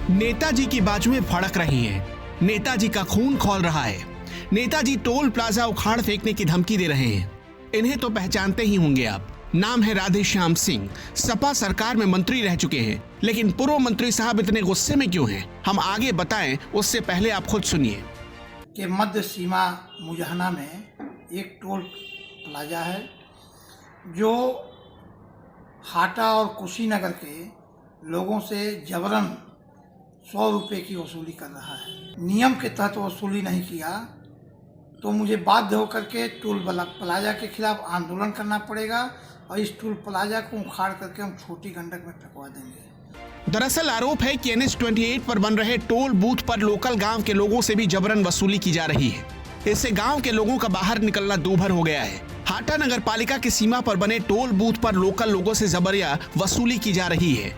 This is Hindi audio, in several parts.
नेताजी की बाजुएं फड़क रही हैं। नेताजी का खून खौल रहा है। नेताजी टोल प्लाजा उखाड़ फेंकने की धमकी दे रहे हैं। इन्हें तो पहचानते ही होंगे आप। नाम है राधेश्याम सिंह। सपा सरकार में मंत्री रह चुके हैं, लेकिन पूर्व मंत्री साहब इतने गुस्से में क्यों हैं? हम आगे बताएं, उससे पहले आप खुद सुनिए। कि मध्य सीमा मुजहना में एक टोल प्लाजा है जो हाटा और कुशीनगर के लोगों से जबरन 100 रुपये की वसूली कर रहा है। नियम के तहत वसूली नहीं किया तो मुझे बाध्य होकर के टोल प्लाजा के खिलाफ आंदोलन करना पड़ेगा और इस टोल प्लाजा को उखाड़ करके हम छोटी गंडक में फेंकवा देंगे। दरअसल आरोप है कि NH 28 पर बन रहे टोल बूथ पर लोकल गांव के लोगों से भी जबरन वसूली की जा रही है। इससे गांव के लोगों का बाहर निकलना दूभर हो गया है। हाटा नगर पालिका की सीमा पर बने टोल बूथ पर लोकल लोगों से जबरिया वसूली की जा रही है।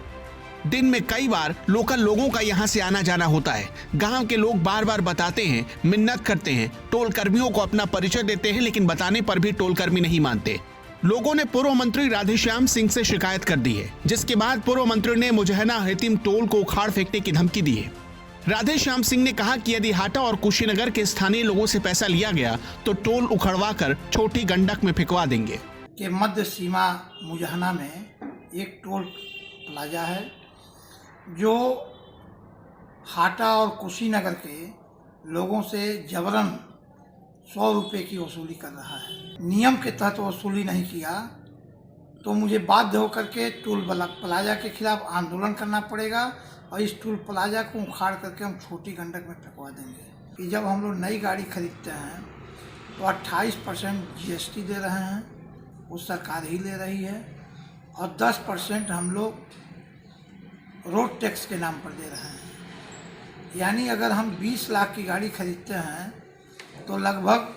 दिन में कई बार लोकल लोगों का यहां से आना जाना होता है। गांव के लोग बार बार बताते हैं, मिन्नत करते हैं, टोल कर्मियों को अपना परिचय देते हैं, लेकिन बताने पर भी टोल कर्मी नहीं मानते। लोगों ने पूर्व मंत्री राधेश्याम सिंह से शिकायत कर दी है, जिसके बाद पूर्व मंत्री ने मुजहना हेतिम टोल को उखाड़ फेंकने की धमकी दी है। राधेश्याम सिंह ने कहा कि यदि हाटा और कुशीनगर के स्थानीय लोगों से पैसा लिया गया तो टोल उखड़वा कर छोटी गंडक में फेंकवा देंगे। कि मध्य सीमा मुजहना में एक टोल प्लाजा है जो हाटा और कुशीनगर के लोगों से जबरन 100 रुपये की वसूली कर रहा है। नियम के तहत वसूली नहीं किया तो मुझे बाध्य होकर के टोल प्लाजा के खिलाफ आंदोलन करना पड़ेगा और इस टोल प्लाजा को उखाड़ करके हम छोटी गंडक में फेंकवा देंगे। कि जब हम लोग नई गाड़ी खरीदते हैं तो 28% GST दे रहे हैं, वो सरकार ही ले रही है, और 10% हम लोग रोड टैक्स के नाम पर दे रहे हैं। यानी अगर हम 20 लाख की गाड़ी खरीदते हैं तो लगभग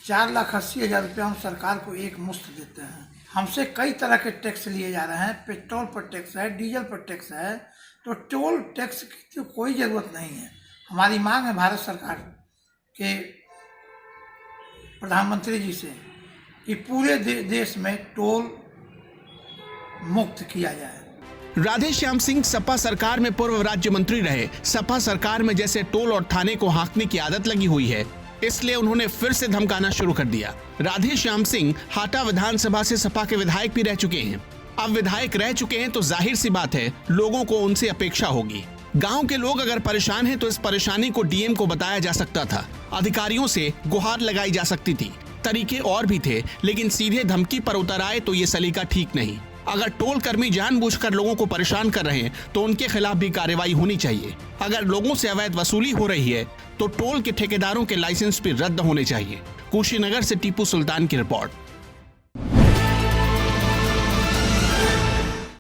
4,80,000 रुपये हम सरकार को एक मुश्त देते हैं। हमसे कई तरह के टैक्स लिए जा रहे हैं। पेट्रोल पर टैक्स है, डीजल पर टैक्स है, तो टोल टैक्स की तो कोई ज़रूरत नहीं है। हमारी मांग है भारत सरकार के प्रधानमंत्री जी से कि पूरे देश में टोल मुक्त किया जाए। राधेश्याम सिंह सपा सरकार में पूर्व राज्य मंत्री रहे। सपा सरकार में जैसे टोल और थाने को हाँकने की आदत लगी हुई है, इसलिए उन्होंने फिर से धमकाना शुरू कर दिया। राधेश्याम सिंह हाटा विधानसभा से सपा के विधायक भी रह चुके हैं। अब विधायक रह चुके हैं तो जाहिर सी बात है लोगों को उनसे अपेक्षा होगी। गांव के लोग अगर परेशान हैं तो इस परेशानी को DM को बताया जा सकता था, अधिकारियों से गुहार लगाई जा सकती थी। तरीके और भी थे, लेकिन सीधे धमकी पर उतर आए तो ये सलीका ठीक नहीं। अगर टोल कर्मी जानबूझकर लोगों को परेशान कर रहे हैं तो उनके खिलाफ भी कार्रवाई होनी चाहिए। अगर लोगों से अवैध वसूली हो रही है तो टोल के ठेकेदारों के लाइसेंस भी रद्द होने चाहिए। कुशीनगर से टीपू सुल्तान की रिपोर्ट।